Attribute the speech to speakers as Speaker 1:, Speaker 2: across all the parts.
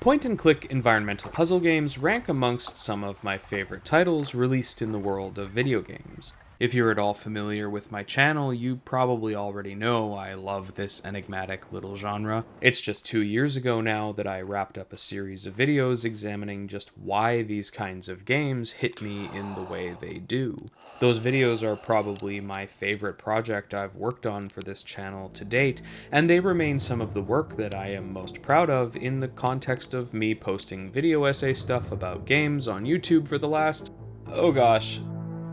Speaker 1: Point-and-click environmental puzzle games rank amongst some of my favorite titles released in the world of video games. If you're at all familiar with my channel, you probably already know I love this enigmatic little genre. It's just 2 years ago now that I wrapped up a series of videos examining just why these kinds of games hit me in the way they do. Those videos are probably my favorite project I've worked on for this channel to date, and they remain some of the work that I am most proud of in the context of me posting video essay stuff about games on YouTube for the last, oh gosh,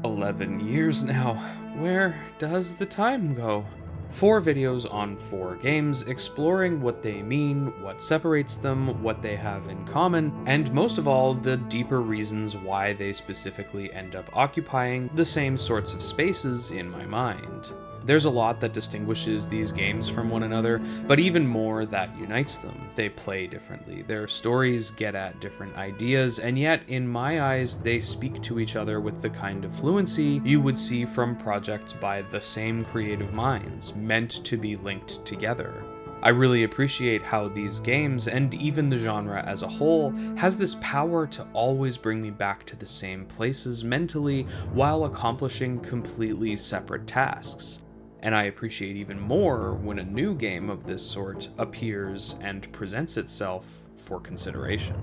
Speaker 1: 11 years now. Where does the time go? 4 videos on 4 games, exploring what they mean, what separates them, what they have in common, and most of all, the deeper reasons why they specifically end up occupying the same sorts of spaces in my mind. There's a lot that distinguishes these games from one another, but even more that unites them. They play differently, their stories get at different ideas, and yet, in my eyes, they speak to each other with the kind of fluency you would see from projects by the same creative minds, meant to be linked together. I really appreciate how these games, and even the genre as a whole, has this power to always bring me back to the same places mentally while accomplishing completely separate tasks. And I appreciate even more when a new game of this sort appears and presents itself for consideration.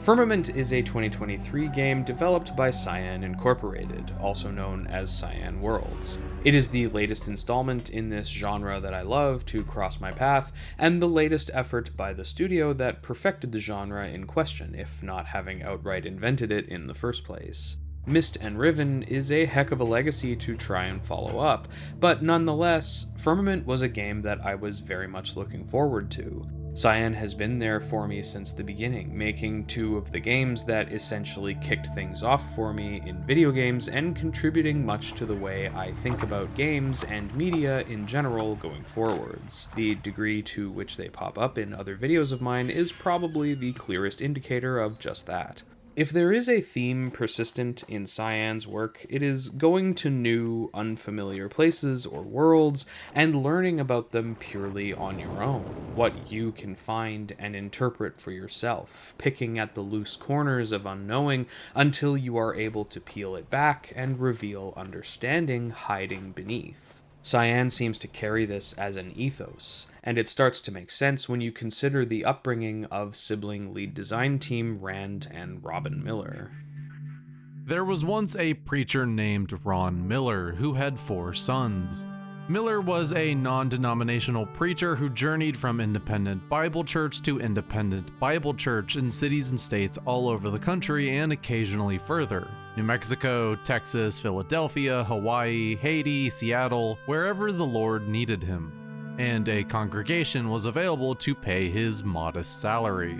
Speaker 1: Firmament is a 2023 game developed by Cyan Incorporated, also known as Cyan Worlds. It is the latest installment in this genre that I love to cross my path, and the latest effort by the studio that perfected the genre in question, if not having outright invented it in the first place. Myst and Riven is a heck of a legacy to try and follow up, but nonetheless, Firmament was a game that I was very much looking forward to. Cyan has been there for me since the beginning, making 2 of the games that essentially kicked things off for me in video games and contributing much to the way I think about games and media in general going forwards. The degree to which they pop up in other videos of mine is probably the clearest indicator of just that. If there is a theme persistent in Cyan's work, it is going to new, unfamiliar places or worlds and learning about them purely on your own, what you can find and interpret for yourself, picking at the loose corners of unknowing until you are able to peel it back and reveal understanding hiding beneath. Cyan seems to carry this as an ethos, and it starts to make sense when you consider the upbringing of sibling lead design team Rand and Robin Miller.
Speaker 2: There was once a preacher named Ron Miller who had 4 sons. Miller was a non-denominational preacher who journeyed from independent Bible church to independent Bible church in cities and states all over the country and occasionally further. New Mexico, Texas, Philadelphia, Hawaii, Haiti, Seattle, wherever the Lord needed him. And a congregation was available to pay his modest salary.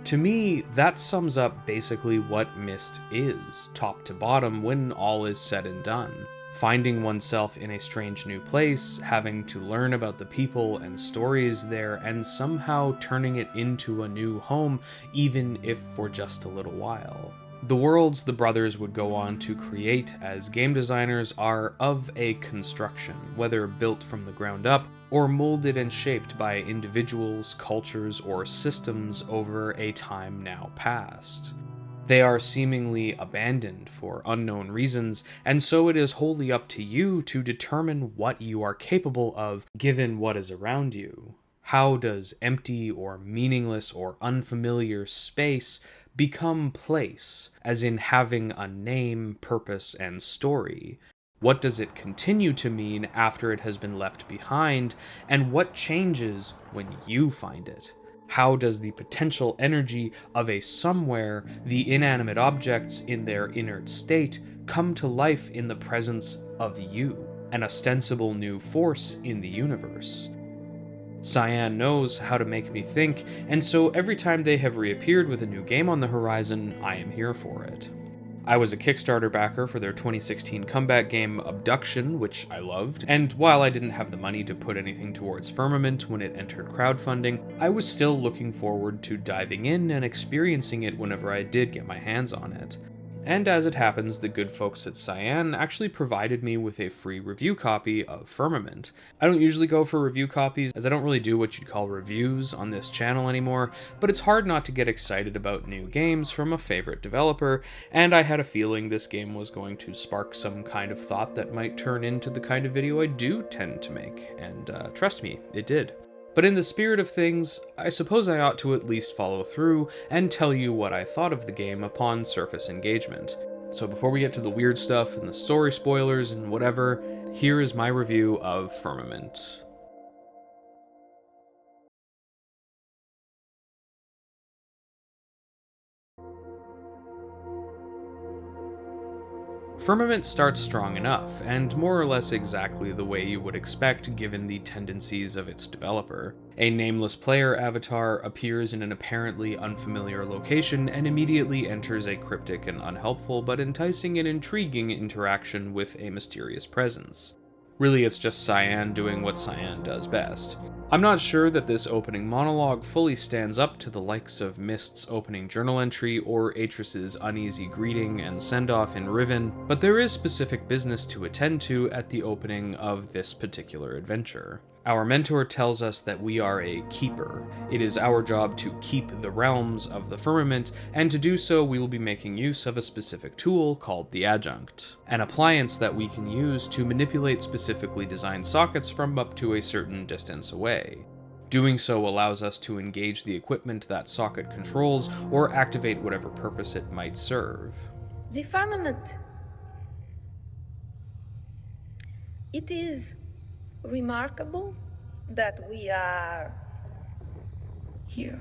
Speaker 1: To me, that sums up basically what Myst is, top to bottom, when all is said and done. Finding oneself in a strange new place, having to learn about the people and stories there, and somehow turning it into a new home, even if for just a little while. The worlds the brothers would go on to create as game designers are of a construction, whether built from the ground up or molded and shaped by individuals, cultures, or systems over a time now past. They are seemingly abandoned for unknown reasons, and so it is wholly up to you to determine what you are capable of given what is around you. How does empty or meaningless or unfamiliar space become place, as in having a name, purpose, and story? What does it continue to mean after it has been left behind, and what changes when you find it? How does the potential energy of a somewhere, the inanimate objects in their inert state, come to life in the presence of you, an ostensible new force in the universe? Cyan knows how to make me think, and so every time they have reappeared with a new game on the horizon, I am here for it. I was a Kickstarter backer for their 2016 comeback game Abduction, which I loved, and while I didn't have the money to put anything towards Firmament when it entered crowdfunding, I was still looking forward to diving in and experiencing it whenever I did get my hands on it. And as it happens, the good folks at Cyan actually provided me with a free review copy of Firmament. I don't usually go for review copies, as I don't really do what you'd call reviews on this channel anymore, but it's hard not to get excited about new games from a favorite developer, and I had a feeling this game was going to spark some kind of thought that might turn into the kind of video I do tend to make, and trust me, it did. But in the spirit of things, I suppose I ought to at least follow through and tell you what I thought of the game upon surface engagement. So before we get to the weird stuff and the story spoilers and whatever, here is my review of Firmament. Firmament starts strong enough, and more or less exactly the way you would expect given the tendencies of its developer. A nameless player avatar appears in an apparently unfamiliar location and immediately enters a cryptic and unhelpful but enticing and intriguing interaction with a mysterious presence. Really, it's just Cyan doing what Cyan does best. I'm not sure that this opening monologue fully stands up to the likes of Myst's opening journal entry or Atris's uneasy greeting and send-off in Riven, but there is specific business to attend to at the opening of this particular adventure. Our mentor tells us that we are a keeper. It is our job to keep the realms of the firmament, and to do so we will be making use of a specific tool called the adjunct, an appliance that we can use to manipulate specifically designed sockets from up to a certain distance away. Doing so allows us to engage the equipment that socket controls or activate whatever purpose it might serve.
Speaker 3: The firmament. It is remarkable that we are here.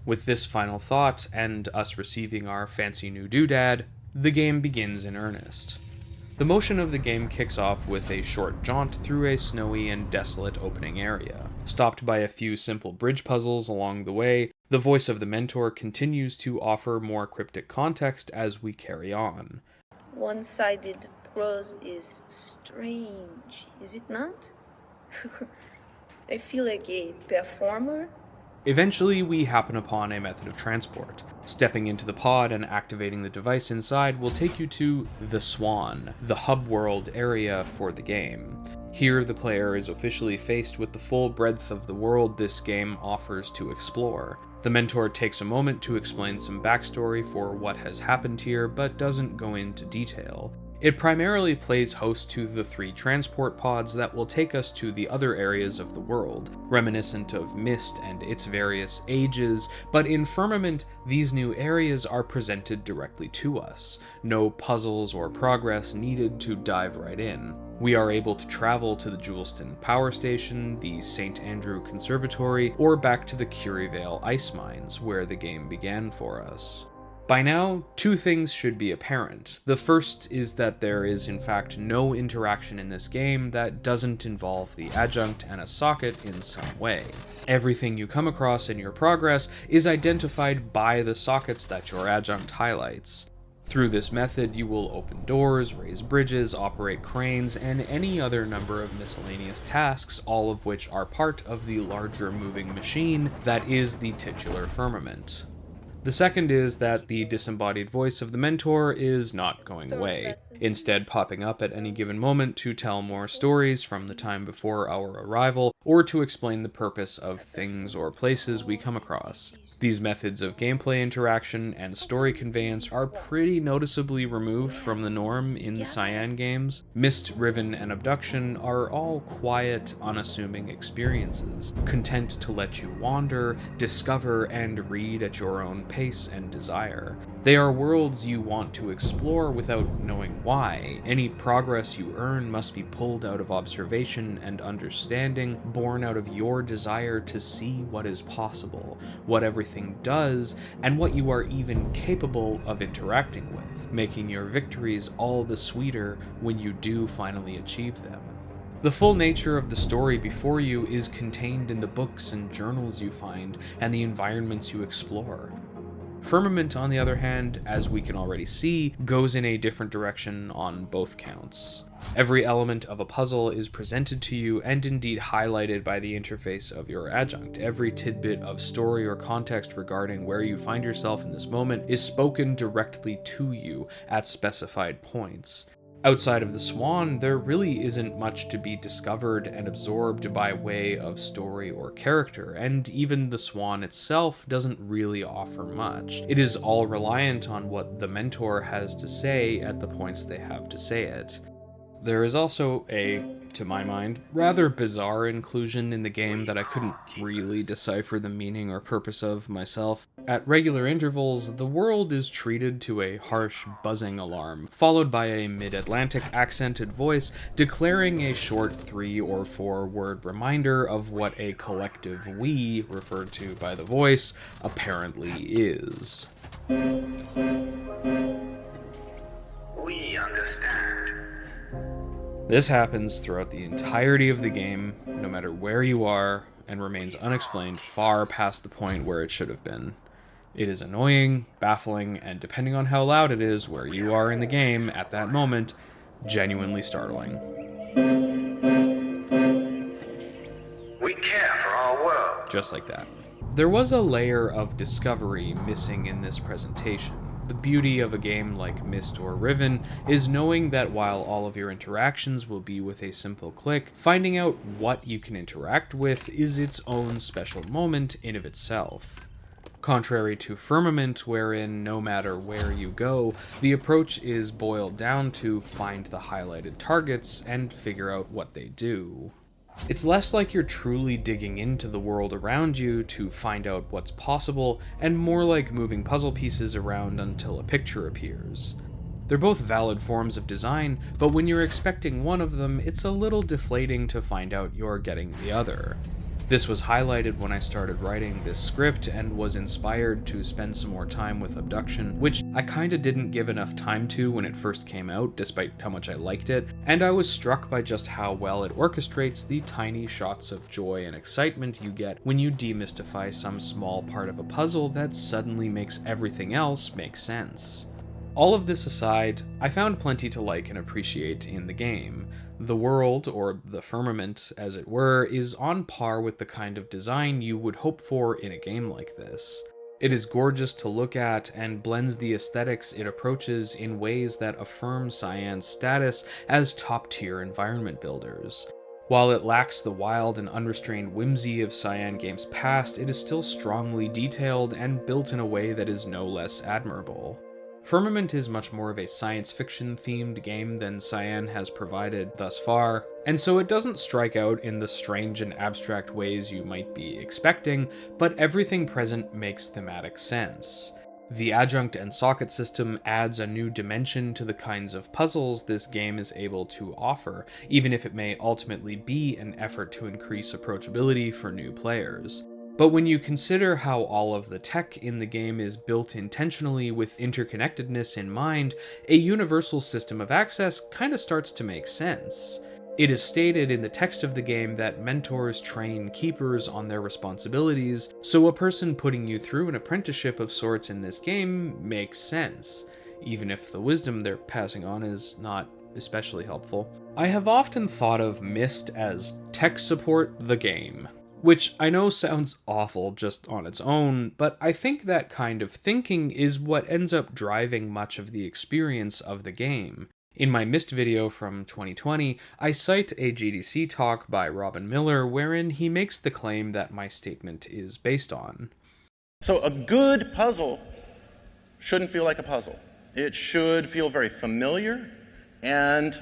Speaker 1: With this final thought, and us receiving our fancy new doodad, the game begins in earnest. The motion of the game kicks off with a short jaunt through a snowy and desolate opening area. Stopped by a few simple bridge puzzles along the way, the voice of the mentor continues to offer more cryptic context as we carry on.
Speaker 3: One-sided prose is strange, is it not? I feel like a performer.
Speaker 1: Eventually, we happen upon a method of transport. Stepping into the pod and activating the device inside will take you to the Swan, the hub world area for the game. Here, the player is officially faced with the full breadth of the world this game offers to explore. The mentor takes a moment to explain some backstory for what has happened here, but doesn't go into detail. It primarily plays host to the 3 transport pods that will take us to the other areas of the world, reminiscent of Myst and its various ages, but in Firmament, these new areas are presented directly to us. No puzzles or progress needed to dive right in. We are able to travel to the Juleston Power Station, the St. Andrew Conservatory, or back to the Curryvale Ice Mines, where the game began for us. By now, 2 things should be apparent. The first is that there is in fact no interaction in this game that doesn't involve the adjunct and a socket in some way. Everything you come across in your progress is identified by the sockets that your adjunct highlights. Through this method, you will open doors, raise bridges, operate cranes, and any other number of miscellaneous tasks, all of which are part of the larger moving machine that is the titular firmament. The second is that the disembodied voice of the mentor is not going away, instead popping up at any given moment to tell more stories from the time before our arrival, or to explain the purpose of things or places we come across. These methods of gameplay interaction and story conveyance are pretty noticeably removed from the norm in Cyan games. Myst, Riven, and Abduction are all quiet, unassuming experiences, content to let you wander, discover, and read at your own pace and desire. They are worlds you want to explore without knowing why. Any progress you earn must be pulled out of observation and understanding, born out of your desire to see what is possible, what everything does, and what you are even capable of interacting with, making your victories all the sweeter when you do finally achieve them. The full nature of the story before you is contained in the books and journals you find and the environments you explore. Firmament, on the other hand, as we can already see, goes in a different direction on both counts. Every element of a puzzle is presented to you and indeed highlighted by the interface of your adjunct. Every tidbit of story or context regarding where you find yourself in this moment is spoken directly to you at specified points. Outside of the Swan, there really isn't much to be discovered and absorbed by way of story or character, and even the Swan itself doesn't really offer much. It is all reliant on what the mentor has to say at the points they have to say it. There is also a, to my mind, rather bizarre inclusion in the game that I couldn't really decipher the meaning or purpose of myself. At regular intervals, the world is treated to a harsh buzzing alarm, followed by a mid-Atlantic accented voice declaring a short 3 or 4 word reminder of what a collective we, referred to by the voice, apparently is.
Speaker 4: We understand.
Speaker 1: This happens throughout the entirety of the game, no matter where you are, and remains unexplained far past the point where it should have been. It is annoying, baffling, and depending on how loud it is where you are in the game at that moment, genuinely startling.
Speaker 4: We care for our world.
Speaker 1: Just like that. There was a layer of discovery missing in this presentation. The beauty of a game like Myst or Riven is knowing that while all of your interactions will be with a simple click, finding out what you can interact with is its own special moment in of itself. Contrary to Firmament, wherein no matter where you go, the approach is boiled down to find the highlighted targets and figure out what they do. It's less like you're truly digging into the world around you to find out what's possible, and more like moving puzzle pieces around until a picture appears. They're both valid forms of design, but when you're expecting one of them, it's a little deflating to find out you're getting the other. This was highlighted when I started writing this script and was inspired to spend some more time with Abduction, which I kinda didn't give enough time to when it first came out, despite how much I liked it, and I was struck by just how well it orchestrates the tiny shots of joy and excitement you get when you demystify some small part of a puzzle that suddenly makes everything else make sense. All of this aside, I found plenty to like and appreciate in the game. The world, or the firmament as it were, is on par with the kind of design you would hope for in a game like this. It is gorgeous to look at and blends the aesthetics it approaches in ways that affirm Cyan's status as top-tier environment builders. While it lacks the wild and unrestrained whimsy of Cyan games past, it is still strongly detailed and built in a way that is no less admirable. Firmament is much more of a science fiction themed game than Cyan has provided thus far, and so it doesn't strike out in the strange and abstract ways you might be expecting, but everything present makes thematic sense. The adjunct and socket system adds a new dimension to the kinds of puzzles this game is able to offer, even if it may ultimately be an effort to increase approachability for new players. But when you consider how all of the tech in the game is built intentionally with interconnectedness in mind, a universal system of access kinda starts to make sense. It is stated in the text of the game that mentors train keepers on their responsibilities, so a person putting you through an apprenticeship of sorts in this game makes sense, even if the wisdom they're passing on is not especially helpful. I have often thought of Myst as tech support the game, which I know sounds awful just on its own, but I think that kind of thinking is what ends up driving much of the experience of the game. In my Myst video from 2020, I cite a GDC talk by Robin Miller wherein he makes the claim that my statement is based on.
Speaker 5: So a good puzzle shouldn't feel like a puzzle. It should feel very familiar and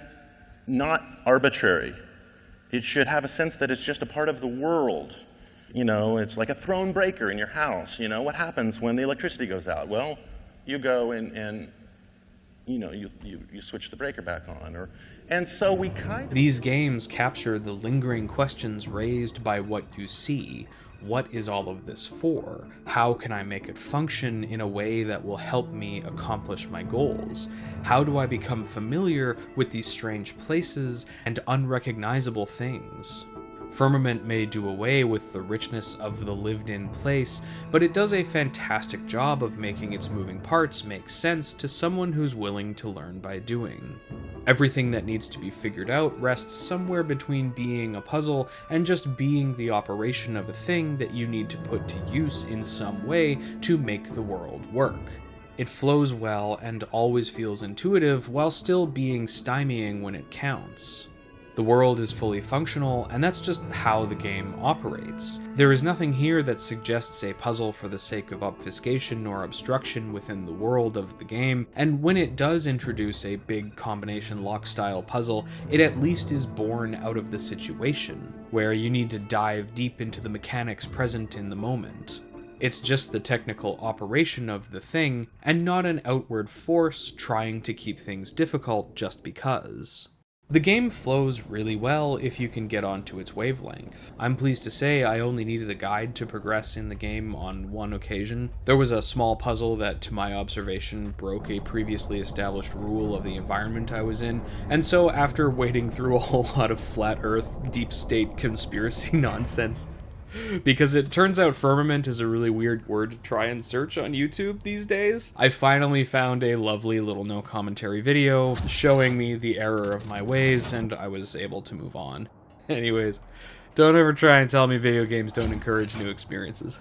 Speaker 5: not arbitrary. It should have a sense that it's just a part of the world. You know, it's like a throne breaker in your house. You know, what happens when the electricity goes out? Well, you go and you know, you switch the breaker back on. And so we kind of...
Speaker 1: These games capture the lingering questions raised by what you see. What is all of this for? How can I make it function in a way that will help me accomplish my goals? How do I become familiar with these strange places and unrecognizable things? Firmament may do away with the richness of the lived-in place, but it does a fantastic job of making its moving parts make sense to someone who's willing to learn by doing. Everything that needs to be figured out rests somewhere between being a puzzle and just being the operation of a thing that you need to put to use in some way to make the world work. It flows well and always feels intuitive while still being stymieing when it counts. The world is fully functional, and that's just how the game operates. There is nothing here that suggests a puzzle for the sake of obfuscation or obstruction within the world of the game, and when it does introduce a big combination lock-style puzzle, it at least is born out of the situation, where you need to dive deep into the mechanics present in the moment. It's just the technical operation of the thing, and not an outward force trying to keep things difficult just because. The game flows really well if you can get onto its wavelength. I'm pleased to say I only needed a guide to progress in the game on one occasion. There was a small puzzle that, to my observation, broke a previously established rule of the environment I was in, and so after wading through a whole lot of flat earth, deep state conspiracy nonsense, because it turns out firmament is a really weird word to try and search on YouTube these days, I finally found a lovely little no commentary video showing me the error of my ways, and I was able to move on. Anyways, don't ever try and tell me video games don't encourage new experiences.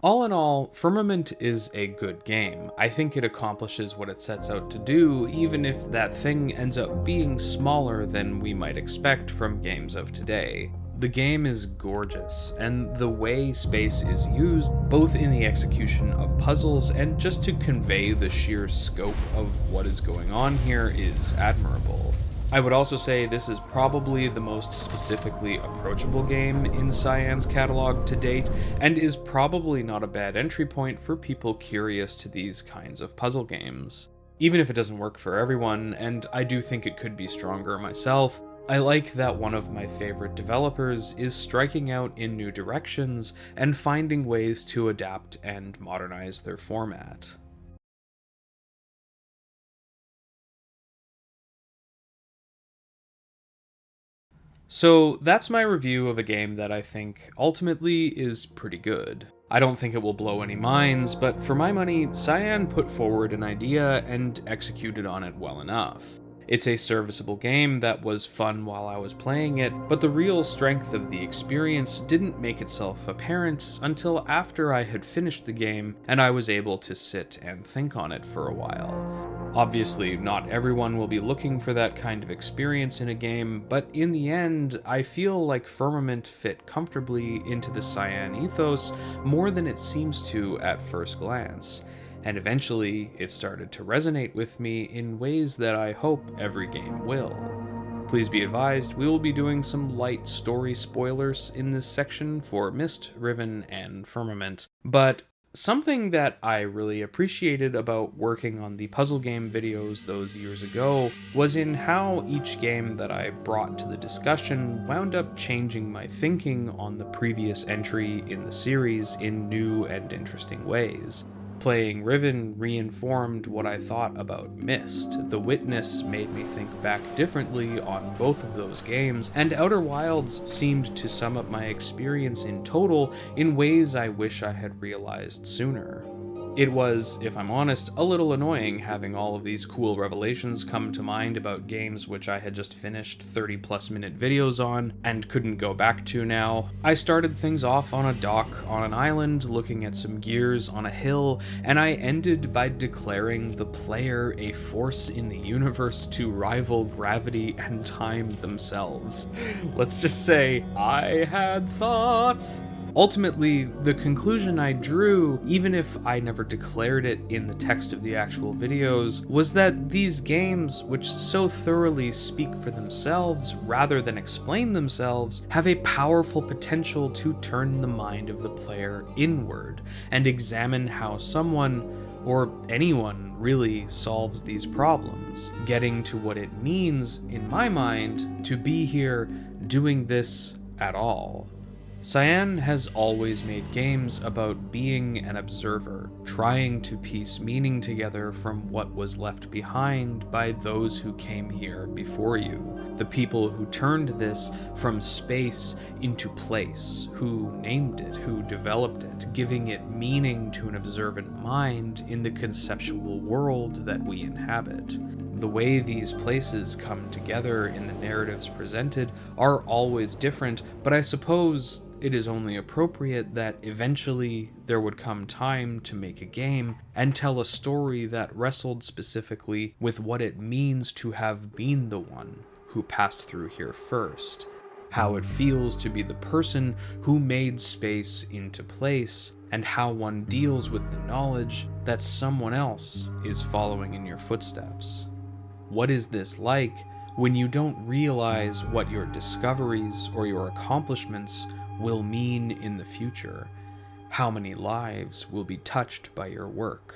Speaker 1: All in all, Firmament is a good game. I think it accomplishes what it sets out to do, even if that thing ends up being smaller than we might expect from games of today. The game is gorgeous, and the way space is used, both in the execution of puzzles and just to convey the sheer scope of what is going on here, is admirable. I would also say this is probably the most specifically approachable game in Cyan's catalog to date, and is probably not a bad entry point for people curious to these kinds of puzzle games. Even if it doesn't work for everyone, and I do think it could be stronger myself, I like that one of my favorite developers is striking out in new directions and finding ways to adapt and modernize their format. So that's my review of a game that I think ultimately is pretty good. I don't think it will blow any minds, but for my money, Cyan put forward an idea and executed on it well enough. It's a serviceable game that was fun while I was playing it, but the real strength of the experience didn't make itself apparent until after I had finished the game and I was able to sit and think on it for a while. Obviously, not everyone will be looking for that kind of experience in a game, but in the end, I feel like Firmament fit comfortably into the Cyan ethos more than it seems to at first glance. And eventually, it started to resonate with me in ways that I hope every game will. Please be advised, we will be doing some light story spoilers in this section for Myst, Riven, and Firmament, but something that I really appreciated about working on the puzzle game videos those years ago was in how each game that I brought to the discussion wound up changing my thinking on the previous entry in the series in new and interesting ways. Playing Riven reinformed what I thought about Myst. The Witness made me think back differently on both of those games, and Outer Wilds seemed to sum up my experience in total in ways I wish I had realized sooner. It was, if I'm honest, a little annoying having all of these cool revelations come to mind about games which I had just finished 30+ minute videos on and couldn't go back to now. I started things off on a dock on an island looking at some gears on a hill, and I ended by declaring the player a force in the universe to rival gravity and time themselves. Let's just say, I had thoughts. Ultimately, the conclusion I drew, even if I never declared it in the text of the actual videos, was that these games, which so thoroughly speak for themselves rather than explain themselves, have a powerful potential to turn the mind of the player inward and examine how someone, or anyone really, solves these problems, getting to what it means, in my mind, to be here doing this at all. Cyan has always made games about being an observer, trying to piece meaning together from what was left behind by those who came here before you. The people who turned this from space into place, who named it, who developed it, giving it meaning to an observant mind in the conceptual world that we inhabit. The way these places come together in the narratives presented are always different, but I suppose it is only appropriate that eventually there would come time to make a game and tell a story that wrestled specifically with what it means to have been the one who passed through here first, how it feels to be the person who made space into place, and how one deals with the knowledge that someone else is following in your footsteps. What is this like when you don't realize what your discoveries or your accomplishments will mean in the future? How many lives will be touched by your work?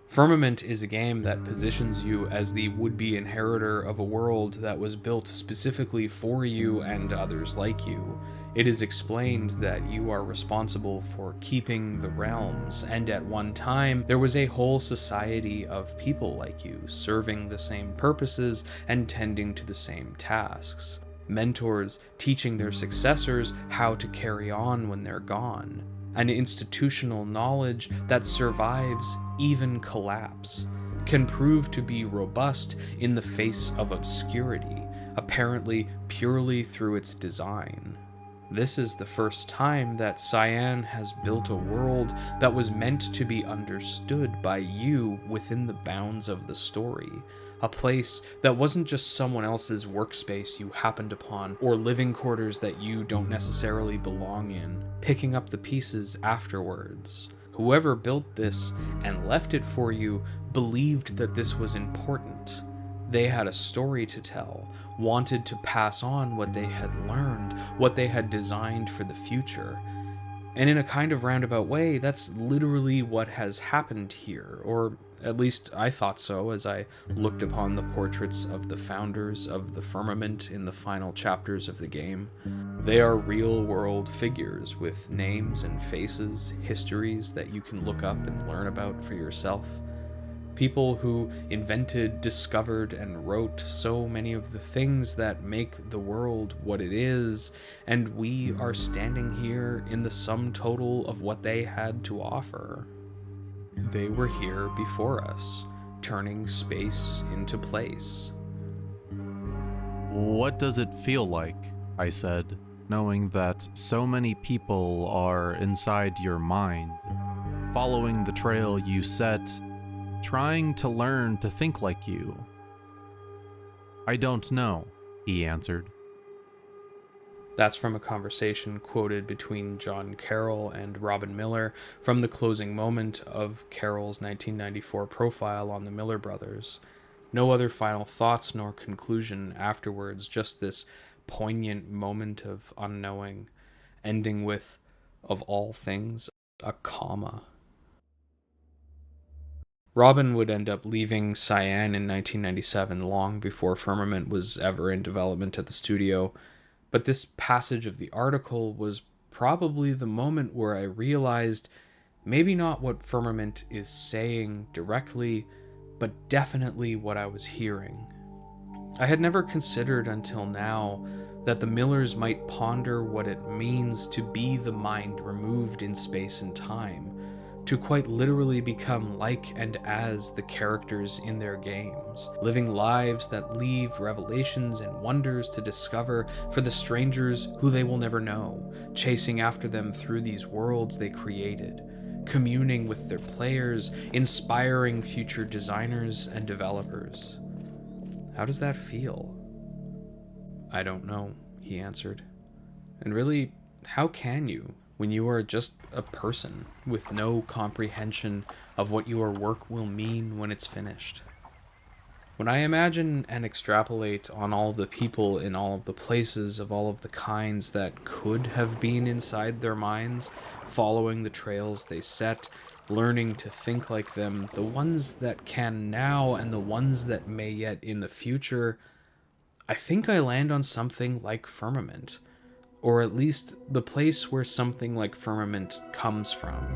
Speaker 1: Firmament is a game that positions you as the would-be inheritor of a world that was built specifically for you and others like you. It is explained that you are responsible for keeping the realms, and at one time there was a whole society of people like you, serving the same purposes and tending to the same tasks. Mentors teaching their successors how to carry on when they're gone. An institutional knowledge that survives even collapse, can prove to be robust in the face of obscurity, apparently purely through its design. This is the first time that Cyan has built a world that was meant to be understood by you within the bounds of the story. A place that wasn't just someone else's workspace you happened upon, or living quarters that you don't necessarily belong in, picking up the pieces afterwards. Whoever built this and left it for you believed that this was important. They had a story to tell, wanted to pass on what they had learned, what they had designed for the future. And in a kind of roundabout way, that's literally what has happened here, or at least I thought so as I looked upon the portraits of the founders of the Firmament in the final chapters of the game. They are real-world figures with names and faces, histories that you can look up and learn about for yourself. People who invented, discovered, and wrote so many of the things that make the world what it is, and we are standing here in the sum total of what they had to offer. They were here before us, turning space into place.
Speaker 2: What does it feel like, I said, knowing that so many people are inside your mind, following the trail you set, trying to learn to think like you? I don't know, he answered.
Speaker 1: That's from a conversation quoted between Jon Carroll and Robin Miller from the closing moment of Carroll's 1994 profile on the Miller brothers. No other final thoughts nor conclusion afterwards, just this poignant moment of unknowing, ending with, of all things, a comma. Robin would end up leaving Cyan in 1997, long before Firmament was ever in development at the studio. But this passage of the article was probably the moment where I realized maybe not what Firmament is saying directly, but definitely what I was hearing. I had never considered until now that the Millers might ponder what it means to be the mind removed in space and time, to quite literally become like and as the characters in their games, living lives that leave revelations and wonders to discover for the strangers who they will never know, chasing after them through these worlds they created, communing with their players, inspiring future designers and developers. How does that feel? I don't know, he answered. And really, how can you, when you are just a person with no comprehension of what your work will mean when it's finished? When I imagine and extrapolate on all of the people in all of the places of all of the kinds that could have been inside their minds, following the trails they set, learning to think like them, the ones that can now and the ones that may yet in the future, I think I land on something like Firmament. or at least the place where something like Firmament comes from.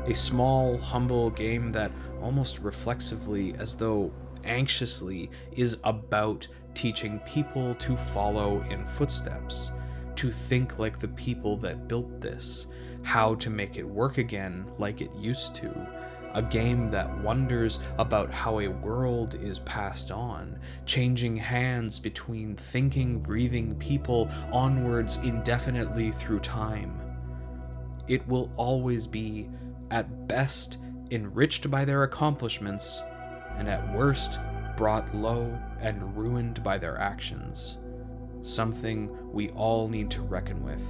Speaker 1: A small, humble game that almost reflexively, as though anxiously, is about teaching people to follow in footsteps, to think like the people that built this, how to make it work again like it used to. A game that wonders about how a world is passed on, changing hands between thinking, breathing people onwards indefinitely through time. It will always be, at best, enriched by their accomplishments, and at worst, brought low and ruined by their actions. Something we all need to reckon with,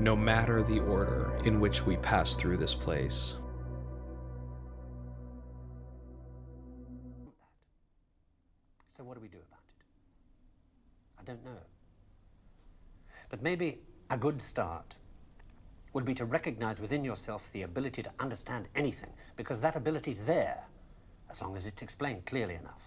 Speaker 1: no matter the order in which we pass through this place.
Speaker 6: So what do we do about it? I don't know. But maybe a good start would be to recognize within yourself the ability to understand anything, because that ability is there, as long as it's explained clearly enough.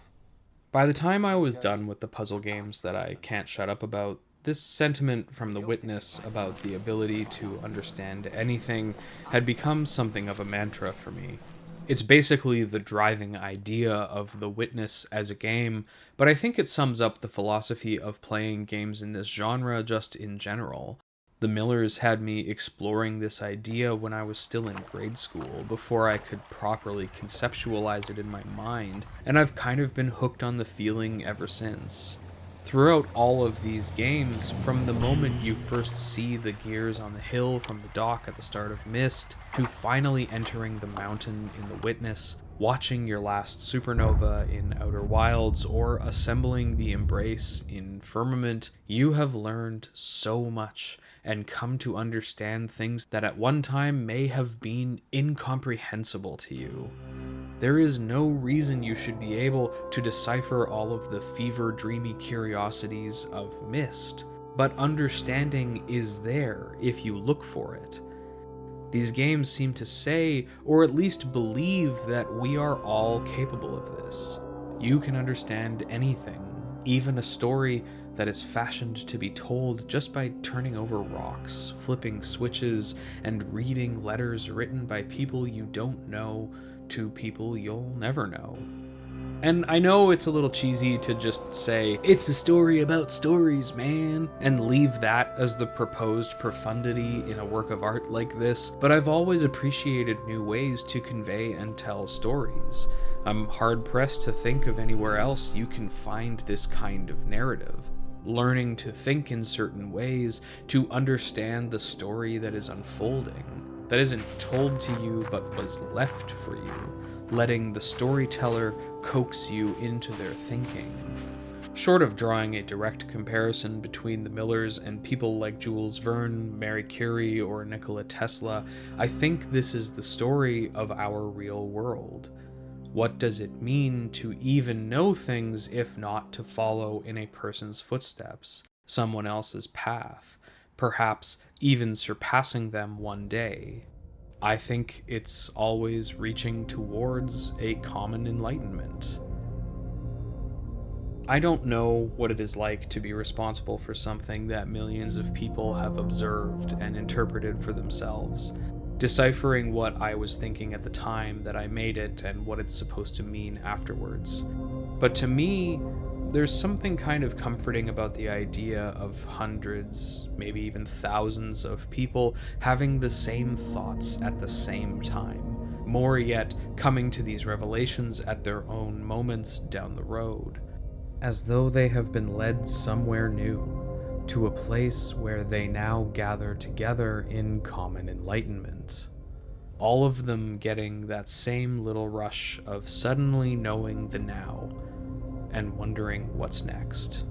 Speaker 1: By the time I was done with the puzzle games that I can't shut up about, this sentiment from the Witness about the ability to understand anything had become something of a mantra for me. It's basically the driving idea of the Witness as a game, but I think it sums up the philosophy of playing games in this genre just in general. The Millers had me exploring this idea when I was still in grade school, before I could properly conceptualize it in my mind, and I've kind of been hooked on the feeling ever since. Throughout all of these games, from the moment you first see the gears on the hill from the dock at the start of Myst, to finally entering the mountain in The Witness, watching your last supernova in Outer Wilds, or assembling the Embrace in Firmament, you have learned so much and come to understand things that at one time may have been incomprehensible to you. There is no reason you should be able to decipher all of the fever-dreamy curiosities of Myst, but understanding is there if you look for it. These games seem to say, or at least believe, that we are all capable of this. You can understand anything, even a story that is fashioned to be told just by turning over rocks, flipping switches, and reading letters written by people you don't know to people you'll never know. And I know it's a little cheesy to just say, it's a story about stories, man, and leave that as the proposed profundity in a work of art like this, but I've always appreciated new ways to convey and tell stories. I'm hard-pressed to think of anywhere else you can find this kind of narrative. Learning to think in certain ways, to understand the story that is unfolding, that isn't told to you but was left for you, letting the storyteller coax you into their thinking. Short of drawing a direct comparison between the Millers and people like Jules Verne, Marie Curie, or Nikola Tesla, I think this is the story of our real world. What does it mean to even know things if not to follow in a person's footsteps, someone else's path, perhaps even surpassing them one day? I think it's always reaching towards a common enlightenment. I don't know what it is like to be responsible for something that millions of people have observed and interpreted for themselves, deciphering what I was thinking at the time that I made it and what it's supposed to mean afterwards. But to me, there's something kind of comforting about the idea of hundreds, maybe even thousands of people having the same thoughts at the same time. More yet, coming to these revelations at their own moments down the road, as though they have been led somewhere new, to a place where they now gather together in common enlightenment. All of them getting that same little rush of suddenly knowing the now, and wondering what's next.